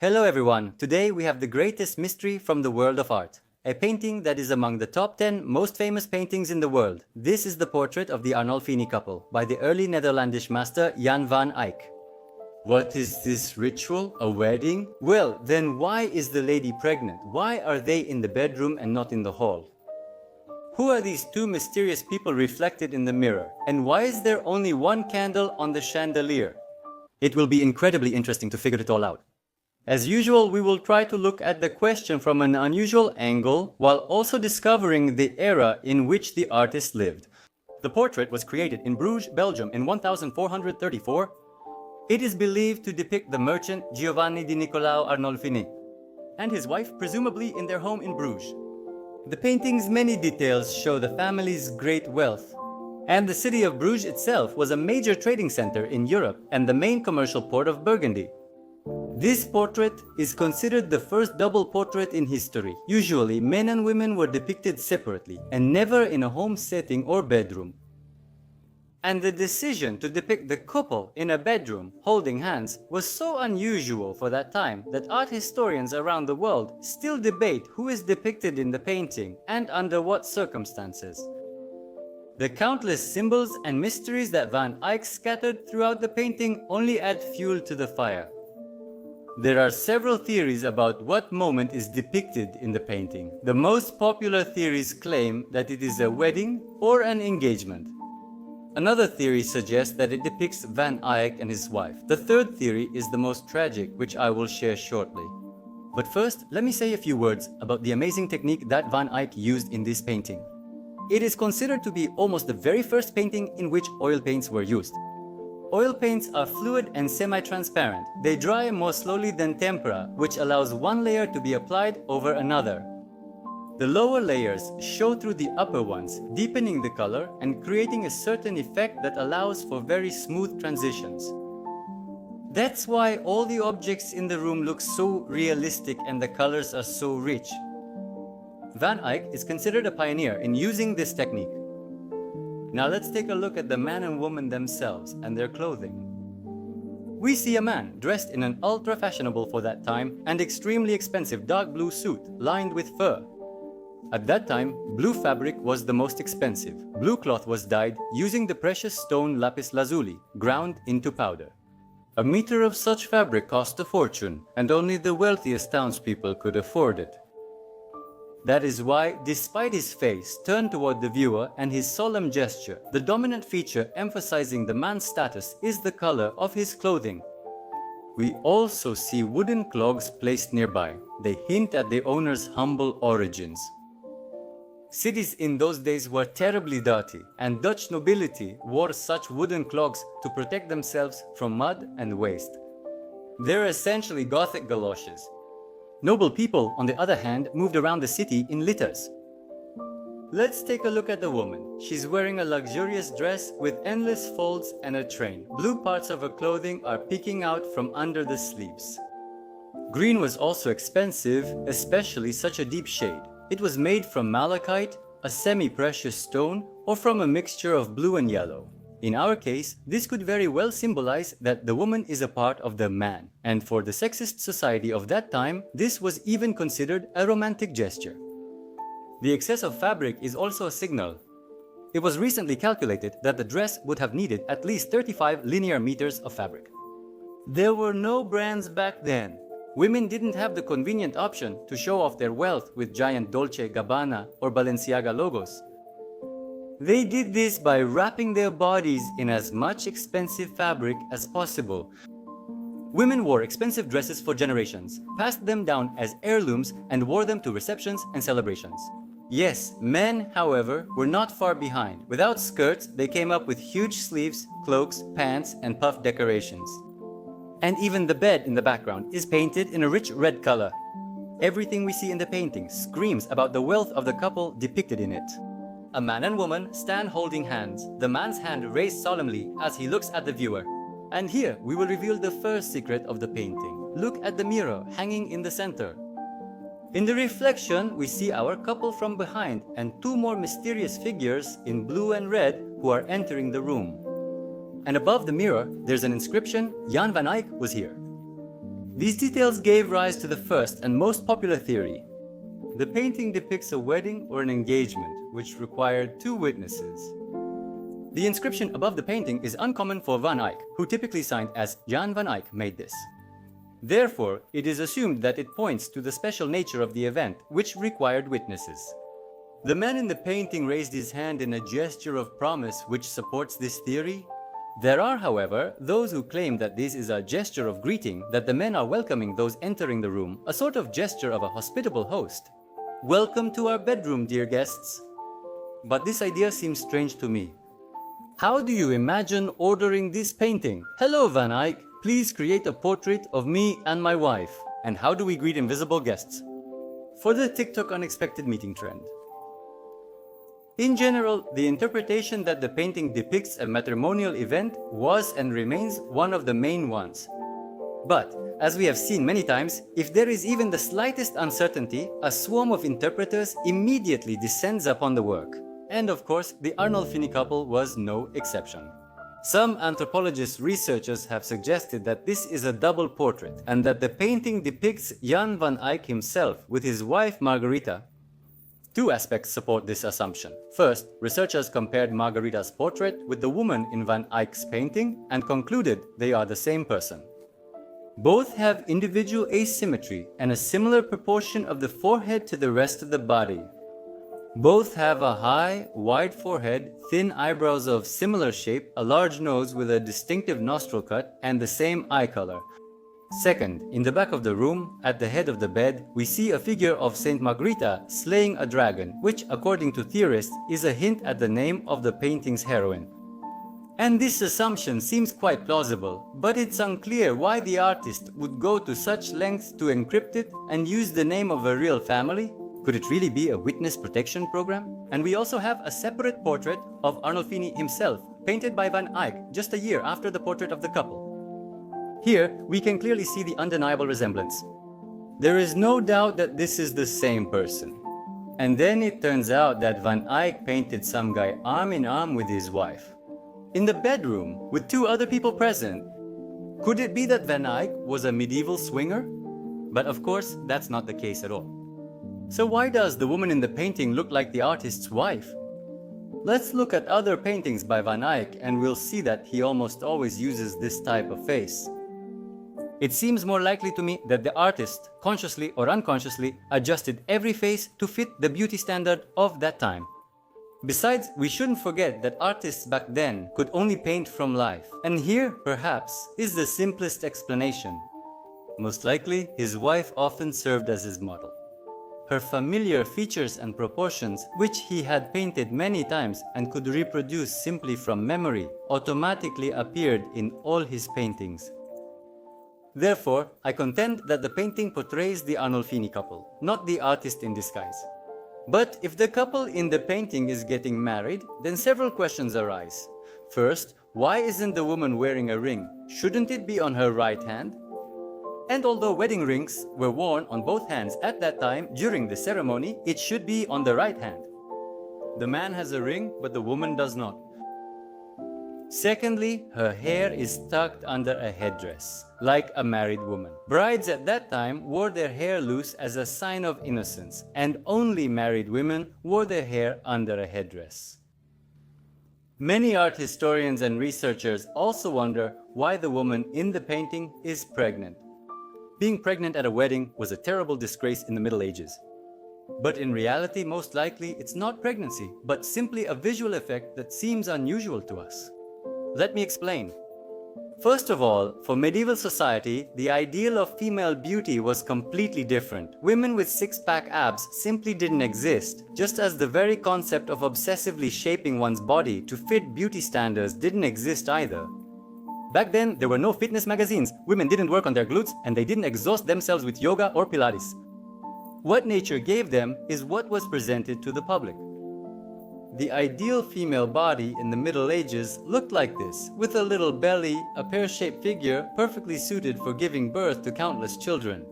Hello everyone, today we have the greatest mystery from the world of art. A painting that is among the top 10 most famous paintings in the world. This is the portrait of the Arnolfini couple by the early Netherlandish master Jan van Eyck. What is this ritual? A wedding? Well, then why is the lady pregnant? Why are they in the bedroom and not in the hall? Who are these two mysterious people reflected in the mirror? And why is there only one candle on the chandelier? It will be incredibly interesting to figure it all out. As usual, we will try to look at the question from an unusual angle while also discovering the era in which the artist lived. The portrait was created in Bruges, Belgium in 1434. It is believed to depict the merchant Giovanni di Niccolao Arnolfini and his wife, presumably in their home in Bruges. The painting's many details show the family's great wealth, and the city of Bruges itself was a major trading center in Europe and the main commercial port of Burgundy. This portrait is considered the first double portrait in history. Usually, men and women were depicted separately and never in a home setting or bedroom. And the decision to depict the couple in a bedroom holding hands was so unusual for that time that art historians around the world still debate who is depicted in the painting and under what circumstances. The countless symbols and mysteries that Van Eyck scattered throughout the painting only add fuel to the fire. There are several theories about what moment is depicted in the painting. The most popular theories claim that it is a wedding or an engagement. Another theory suggests that it depicts Van Eyck and his wife. The third theory is the most tragic, which I will share shortly. But first, let me say a few words about the amazing technique that Van Eyck used in this painting. It is considered to be almost the very first painting in which oil paints were used. Oil paints are fluid and semi-transparent. They dry more slowly than tempera, which allows one layer to be applied over another. The lower layers show through the upper ones, deepening the color and creating a certain effect that allows for very smooth transitions. That's why all the objects in the room look so realistic and the colors are so rich. Van Eyck is considered a pioneer in using this technique. Now let's take a look at the man and woman themselves and their clothing. We see a man dressed in an ultra-fashionable for that time and extremely expensive dark blue suit lined with fur. At that time, blue fabric was the most expensive. Blue cloth was dyed using the precious stone lapis lazuli, ground into powder. A meter of such fabric cost a fortune, and only the wealthiest townspeople could afford it. That is why, despite his face turned toward the viewer and his solemn gesture, the dominant feature emphasizing the man's status is the color of his clothing. We also see wooden clogs placed nearby. They hint at the owner's humble origins. Cities in those days were terribly dirty, and Dutch nobility wore such wooden clogs to protect themselves from mud and waste. They're essentially Gothic galoshes. Noble people, on the other hand, moved around the city in litters. Let's take a look at the woman. She's wearing a luxurious dress with endless folds and a train. Blue parts of her clothing are peeking out from under the sleeves. Green was also expensive, especially such a deep shade. It was made from malachite, a semi-precious stone, or from a mixture of blue and yellow. In our case, this could very well symbolize that the woman is a part of the man, and for the sexist society of that time, this was even considered a romantic gesture. The excess of fabric is also a signal. It was recently calculated that the dress would have needed at least 35 linear meters of fabric. There were no brands back then. Women didn't have the convenient option to show off their wealth with giant Dolce & Gabbana or Balenciaga logos. They did this by wrapping their bodies in as much expensive fabric as possible. Women wore expensive dresses for generations, passed them down as heirlooms, and wore them to receptions and celebrations. Yes, men, however, were not far behind. Without skirts, they came up with huge sleeves, cloaks, pants, and puff decorations. And even the bed in the background is painted in a rich red color. Everything we see in the painting screams about the wealth of the couple depicted in it. A man and woman stand holding hands, the man's hand raised solemnly as he looks at the viewer. And here we will reveal the first secret of the painting. Look at the mirror hanging in the center. In the reflection, we see our couple from behind and two more mysterious figures in blue and red who are entering the room. And above the mirror, there's an inscription, Jan van Eyck was here. These details gave rise to the first and most popular theory. The painting depicts a wedding or an engagement, which required two witnesses. The inscription above the painting is uncommon for Van Eyck, who typically signed as Jan van Eyck made this. Therefore, it is assumed that it points to the special nature of the event, which required witnesses. The man in the painting raised his hand in a gesture of promise, which supports this theory. There are, however, those who claim that this is a gesture of greeting, that the men are welcoming those entering the room, a sort of gesture of a hospitable host. Welcome to our bedroom, dear guests. But this idea seems strange to me. How do you imagine ordering this painting? Hello, Van Eyck. Please create a portrait of me and my wife. And how do we greet invisible guests? For the TikTok unexpected meeting trend. In general, the interpretation that the painting depicts a matrimonial event was and remains one of the main ones. But, as we have seen many times, if there is even the slightest uncertainty, a swarm of interpreters immediately descends upon the work. And of course, the Arnolfini couple was no exception. Some anthropologist researchers have suggested that this is a double portrait and that the painting depicts Jan van Eyck himself with his wife Margarita. Two aspects support this assumption. First, researchers compared Margarita's portrait with the woman in Van Eyck's painting and concluded they are the same person. Both have individual asymmetry and a similar proportion of the forehead to the rest of the body. Both have a high, wide forehead, thin eyebrows of similar shape, a large nose with a distinctive nostril cut, and the same eye color. Second, in the back of the room, at the head of the bed, we see a figure of Saint Margarita slaying a dragon, which, according to theorists, is a hint at the name of the painting's heroine. And this assumption seems quite plausible, but it's unclear why the artist would go to such lengths to encrypt it and use the name of a real family. Could it really be a witness protection program? And we also have a separate portrait of Arnolfini himself, painted by Van Eyck just a year after the portrait of the couple. Here, we can clearly see the undeniable resemblance. There is no doubt that this is the same person. And then it turns out that Van Eyck painted some guy arm in arm with his wife. In the bedroom, with two other people present. Could it be that Van Eyck was a medieval swinger? But of course, that's not the case at all. So why does the woman in the painting look like the artist's wife? Let's look at other paintings by Van Eyck and we'll see that he almost always uses this type of face. It seems more likely to me that the artist, consciously or unconsciously, adjusted every face to fit the beauty standard of that time. Besides, we shouldn't forget that artists back then could only paint from life. And here, perhaps, is the simplest explanation. Most likely, his wife often served as his model. Her familiar features and proportions, which he had painted many times and could reproduce simply from memory, automatically appeared in all his paintings. Therefore, I contend that the painting portrays the Arnolfini couple, not the artist in disguise. But if the couple in the painting is getting married, then several questions arise. First, why isn't the woman wearing a ring? Shouldn't it be on her right hand? And although wedding rings were worn on both hands at that time during the ceremony, it should be on the right hand. The man has a ring, but the woman does not. Secondly, her hair is tucked under a headdress, like a married woman. Brides at that time wore their hair loose as a sign of innocence, and only married women wore their hair under a headdress. Many art historians and researchers also wonder why the woman in the painting is pregnant. Being pregnant at a wedding was a terrible disgrace in the Middle Ages. But in reality, most likely, it's not pregnancy, but simply a visual effect that seems unusual to us. Let me explain. First of all, for medieval society, the ideal of female beauty was completely different. Women with six-pack abs simply didn't exist, just as the very concept of obsessively shaping one's body to fit beauty standards didn't exist either. Back then, there were no fitness magazines, women didn't work on their glutes, and they didn't exhaust themselves with yoga or Pilates. What nature gave them is what was presented to the public. The ideal female body in the Middle Ages looked like this, with a little belly, a pear-shaped figure perfectly suited for giving birth to countless children.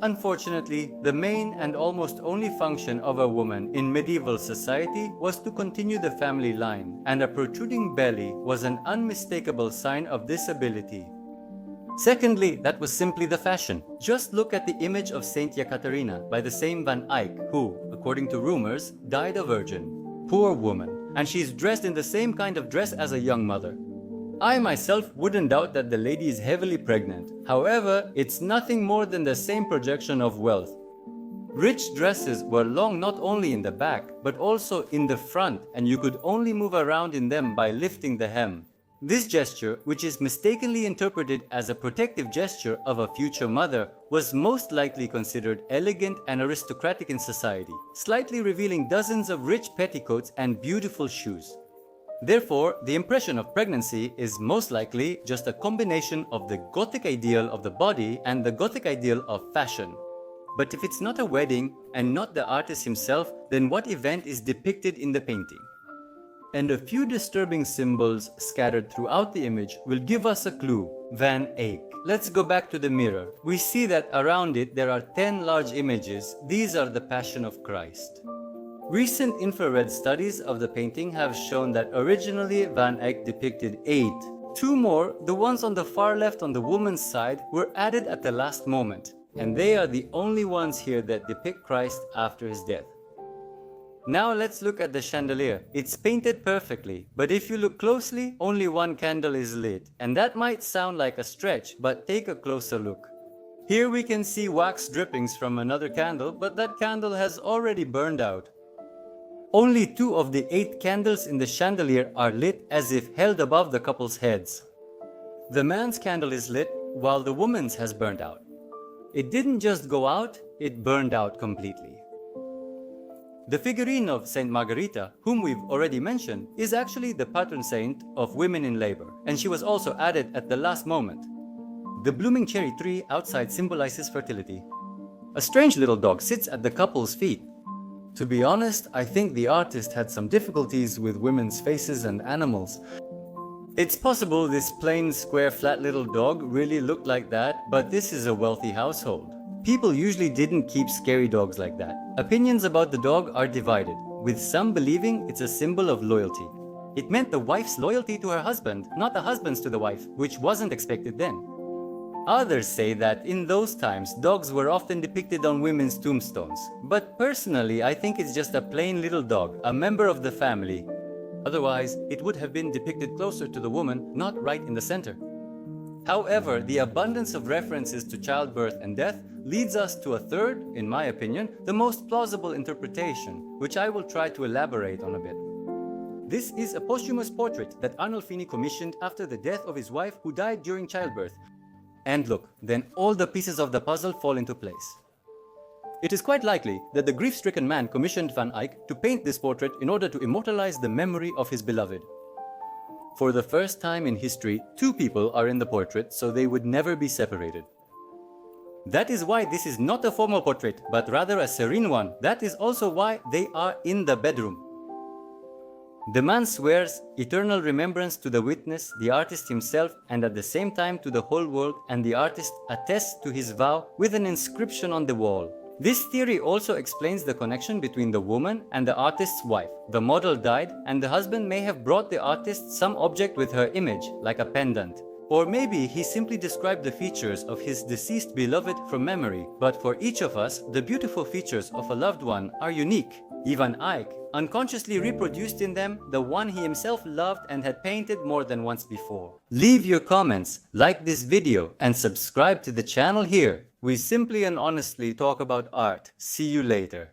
Unfortunately, the main and almost only function of a woman in medieval society was to continue the family line, and a protruding belly was an unmistakable sign of disability. Secondly, that was simply the fashion. Just look at the image of Saint Ekaterina by the same Van Eyck, who, according to rumors, died a virgin. Poor woman, and she's dressed in the same kind of dress as a young mother. I myself wouldn't doubt that the lady is heavily pregnant. However, it's nothing more than the same projection of wealth. Rich dresses were long not only in the back, but also in the front, and you could only move around in them by lifting the hem. This gesture, which is mistakenly interpreted as a protective gesture of a future mother, was most likely considered elegant and aristocratic in society, slightly revealing dozens of rich petticoats and beautiful shoes. Therefore, the impression of pregnancy is most likely just a combination of the Gothic ideal of the body and the Gothic ideal of fashion. But if it's not a wedding and not the artist himself, then what event is depicted in the painting? And a few disturbing symbols scattered throughout the image will give us a clue. Van Eyck. Let's go back to the mirror. We see that around it there are 10 large images. These are the Passion of Christ. Recent infrared studies of the painting have shown that originally Van Eyck depicted 8. 2 more, the ones on the far left on the woman's side, were added at the last moment, and they are the only ones here that depict Christ after his death. Now let's look at the chandelier. It's painted perfectly, but if you look closely, only one candle is lit. And that might sound like a stretch, but take a closer look. Here we can see wax drippings from another candle, but that candle has already burned out. Only 2 of the 8 candles in the chandelier are lit as if held above the couple's heads. The man's candle is lit, while the woman's has burned out. It didn't just go out, it burned out completely. The figurine of Saint Margherita, whom we've already mentioned, is actually the patron saint of women in labor, and she was also added at the last moment. The blooming cherry tree outside symbolizes fertility. A strange little dog sits at the couple's feet. To be honest, I think the artist had some difficulties with women's faces and animals. It's possible this plain, square, flat little dog really looked like that, but this is a wealthy household. People usually didn't keep scary dogs like that. Opinions about the dog are divided, with some believing it's a symbol of loyalty. It meant the wife's loyalty to her husband, not the husband's to the wife, which wasn't expected then. Others say that in those times, dogs were often depicted on women's tombstones. But personally, I think it's just a plain little dog, a member of the family. Otherwise, it would have been depicted closer to the woman, not right in the center. However, the abundance of references to childbirth and death leads us to a third, in my opinion, the most plausible interpretation, which I will try to elaborate on a bit. This is a posthumous portrait that Arnolfini commissioned after the death of his wife who died during childbirth. And look, then all the pieces of the puzzle fall into place. It is quite likely that the grief-stricken man commissioned Van Eyck to paint this portrait in order to immortalize the memory of his beloved. For the first time in history, 2 people are in the portrait, so they would never be separated. That is why this is not a formal portrait, but rather a serene one. That is also why they are in the bedroom. The man swears eternal remembrance to the witness, the artist himself, and at the same time to the whole world, and the artist attests to his vow with an inscription on the wall. This theory also explains the connection between the woman and the artist's wife. The model died, and the husband may have brought the artist some object with her image, like a pendant. Or maybe he simply described the features of his deceased beloved from memory, but for each of us, the beautiful features of a loved one are unique. Even Eyck unconsciously reproduced in them the one he himself loved and had painted more than once before. Leave your comments, like this video, and subscribe to the channel here. We simply and honestly talk about art. See you later.